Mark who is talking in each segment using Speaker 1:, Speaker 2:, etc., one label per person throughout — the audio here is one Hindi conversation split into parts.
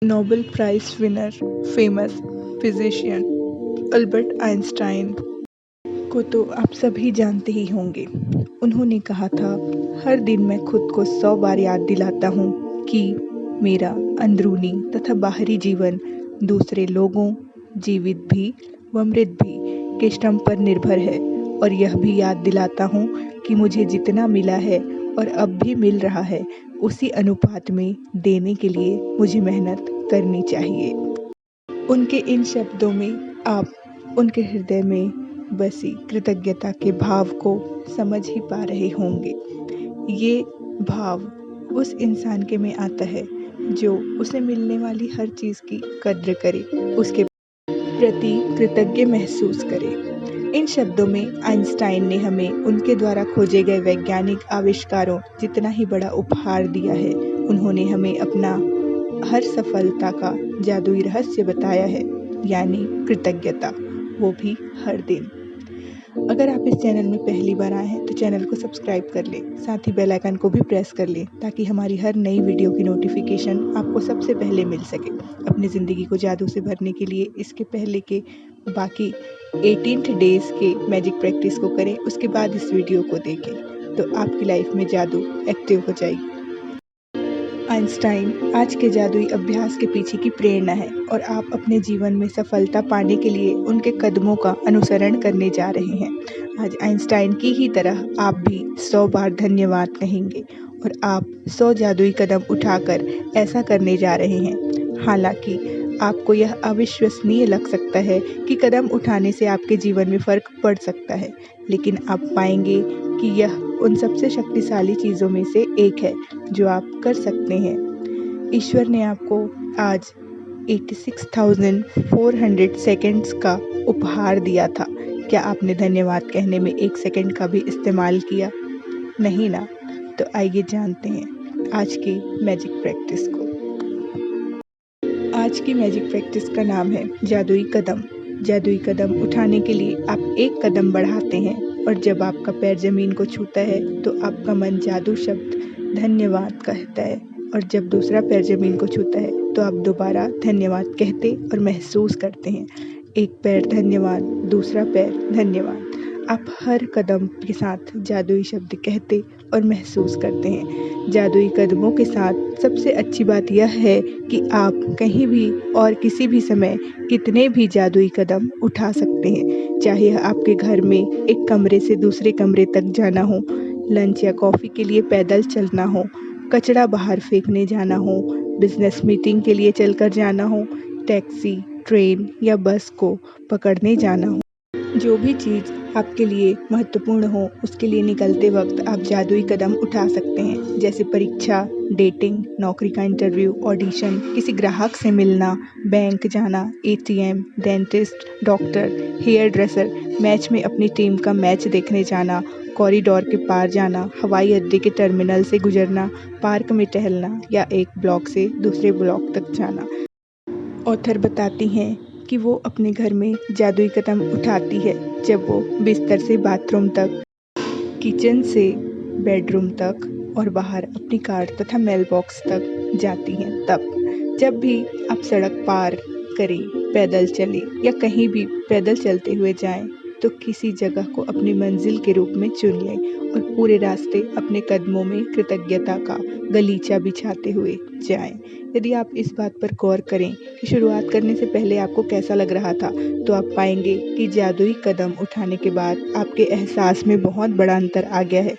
Speaker 1: Nobel prize winner famous physician Albert Einstein को तो आप सभी जानते ही होंगे। उन्होंने कहा था, हर दिन मैं खुद को 100 बार याद दिलाता हूँ कि मेरा अंदरूनी तथा बाहरी जीवन दूसरे लोगों, जीवित भी व मृत भी, के श्रम पर निर्भर है, और यह भी याद दिलाता हूँ कि मुझे जितना मिला है और अब भी मिल रहा है, उसी अनुपात में देने के लिए मुझे मेहनत करनी चाहिए। उनके इन शब्दों में आप उनके हृदय में बसी कृतज्ञता के भाव को समझ ही पा रहे होंगे। ये भाव उस इंसान के में आता है जो उसे मिलने वाली हर चीज़ की कद्र करे, उसके प्रति कृतज्ञ महसूस करे। इन शब्दों में आइंस्टाइन ने हमें उनके द्वारा खोजे गए वैज्ञानिक आविष्कारों जितना ही बड़ा उपहार दिया है। उन्होंने हमें अपना हर सफलता का जादुई रहस्य बताया है, यानी कृतज्ञता, वो भी हर दिन। अगर आप इस चैनल में पहली बार आए हैं तो चैनल को सब्सक्राइब कर लें, साथ ही बेल आइकन को भी प्रेस कर लें ताकि हमारी हर नई वीडियो की नोटिफिकेशन आपको सबसे पहले मिल सके। अपनी ज़िंदगी को जादू से भरने के लिए इसके पहले के बाकी 18 डेज़ के मैजिक प्रैक्टिस को करें, उसके बाद इस वीडियो को देखें तो आपकी लाइफ में जादू एक्टिव हो जाएगी। आइंस्टाइन आज के जादुई अभ्यास के पीछे की प्रेरणा है और आप अपने जीवन में सफलता पाने के लिए उनके कदमों का अनुसरण करने जा रहे हैं। आज आइंस्टाइन की ही तरह आप भी 100 बार धन्यवाद कहेंगे और आप 100 जादुई कदम उठाकर ऐसा करने जा रहे हैं। हालांकि आपको यह अविश्वसनीय लग सकता है कि कदम उठाने से आपके जीवन में फ़र्क पड़ सकता है, लेकिन आप पाएंगे कि यह उन सबसे शक्तिशाली चीज़ों में से एक है जो आप कर सकते हैं। ईश्वर ने आपको आज 86,400 सेकंड्स का उपहार दिया था। क्या आपने धन्यवाद कहने में 1 सेकंड का भी इस्तेमाल किया? नहीं ना? तो आइए जानते हैं आज की मैजिक प्रैक्टिस को। आज की मैजिक प्रैक्टिस का नाम है जादुई कदम। जादुई कदम उठाने के लिए आप एक कदम बढ़ाते हैं और जब आपका पैर जमीन को छूता है तो आपका मन जादू शब्द धन्यवाद कहता है, और जब दूसरा पैर जमीन को छूता है तो आप दोबारा धन्यवाद कहते और महसूस करते हैं। एक पैर धन्यवाद, दूसरा पैर धन्यवाद। आप हर कदम के साथ जादुई शब्द कहते और महसूस करते हैं। जादुई कदमों के साथ सबसे अच्छी बात यह है कि आप कहीं भी और किसी भी समय कितने भी जादुई कदम उठा सकते हैं, चाहे आपके घर में एक कमरे से दूसरे कमरे तक जाना हो, लंच या कॉफ़ी के लिए पैदल चलना हो, कचरा बाहर फेंकने जाना हो, बिजनेस मीटिंग के लिए चलकर जाना हो, टैक्सी, ट्रेन या बस को पकड़ने जाना हो। जो भी चीज़ आपके लिए महत्वपूर्ण हो उसके लिए निकलते वक्त आप जादुई कदम उठा सकते हैं, जैसे परीक्षा, डेटिंग, नौकरी का इंटरव्यू, ऑडिशन, किसी ग्राहक से मिलना, बैंक जाना, ATM, dentist, doctor, hairdresser, match में अपनी टीम का मैच देखने जाना, कॉरिडोर के पार जाना, हवाई अड्डे के टर्मिनल से गुजरना, पार्क में टहलना या एक ब्लॉक से दूसरे ब्लॉक तक जाना। ऑथर बताती हैं कि वो अपने घर में जादुई कदम उठाती है जब वो बिस्तर से बाथरूम तक, किचन से बेडरूम तक और बाहर अपनी कार तथा मेल बॉक्स तक जाती हैं। तब जब भी आप सड़क पार करें, पैदल चलें या कहीं भी पैदल चलते हुए जाएं, तो किसी जगह को अपनी मंजिल के रूप में चुन लें और पूरे रास्ते अपने कदमों में कृतज्ञता का गलीचा बिछाते हुए जाएं। यदि आप इस बात पर गौर करें कि शुरुआत करने से पहले आपको कैसा लग रहा था, तो आप पाएंगे कि जादुई कदम उठाने के बाद आपके एहसास में बहुत बड़ा अंतर आ गया है।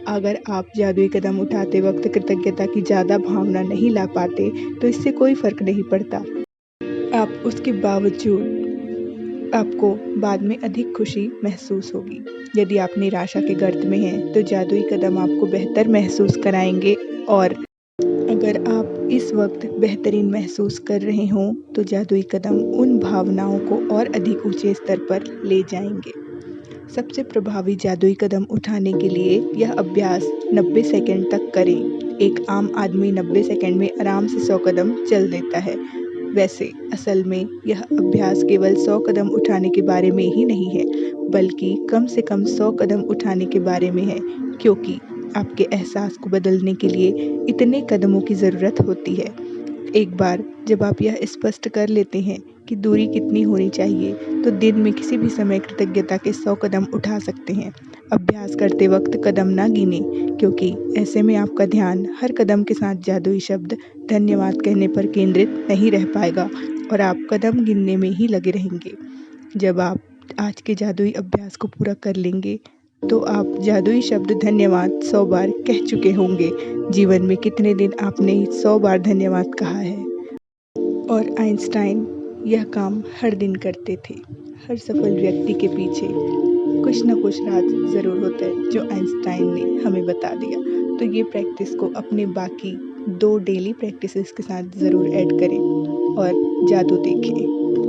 Speaker 1: अगर आप जादुई कदम उठाते वक्त कृतज्ञता की ज़्यादा भावना नहीं ला पाते तो इससे कोई फ़र्क नहीं पड़ता। आप उसके बावजूद आपको बाद में अधिक खुशी महसूस होगी। यदि आप निराशा के गर्त में हैं तो जादुई कदम आपको बेहतर महसूस कराएंगे, और अगर आप इस वक्त बेहतरीन महसूस कर रहे हों तो जादुई कदम उन भावनाओं को और अधिक ऊंचे स्तर पर ले जाएंगे। सबसे प्रभावी जादुई कदम उठाने के लिए यह अभ्यास 90 सेकंड तक करें। एक आम आदमी 90 सेकंड में आराम से 100 कदम चल देता है। वैसे असल में यह अभ्यास केवल 100 कदम उठाने के बारे में ही नहीं है, बल्कि कम से कम 100 कदम उठाने के बारे में है, क्योंकि आपके एहसास को बदलने के लिए इतने कदमों की ज़रूरत होती है। एक बार जब आप यह स्पष्ट कर लेते हैं कि दूरी कितनी होनी चाहिए, तो दिन में किसी भी समय कृतज्ञता के 100 कदम उठा सकते हैं। अभ्यास करते वक्त कदम ना गिने, क्योंकि ऐसे में आपका ध्यान हर कदम के साथ जादुई शब्द धन्यवाद कहने पर केंद्रित नहीं रह पाएगा और आप कदम गिनने में ही लगे रहेंगे। जब आप आज के जादुई अभ्यास को पूरा कर लेंगे, तो आप जादुई शब्द धन्यवाद 100 बार कह चुके होंगे। जीवन में कितने दिन आपने 100 बार धन्यवाद कहा है? और आइंस्टाइन यह काम हर दिन करते थे। हर सफल व्यक्ति के पीछे कुछ न कुछ राज ज़रूर होता है, जो आइंस्टाइन ने हमें बता दिया। तो ये प्रैक्टिस को अपने बाकी 2 डेली प्रैक्टिसेस के साथ ज़रूर ऐड करें और जादू देखें।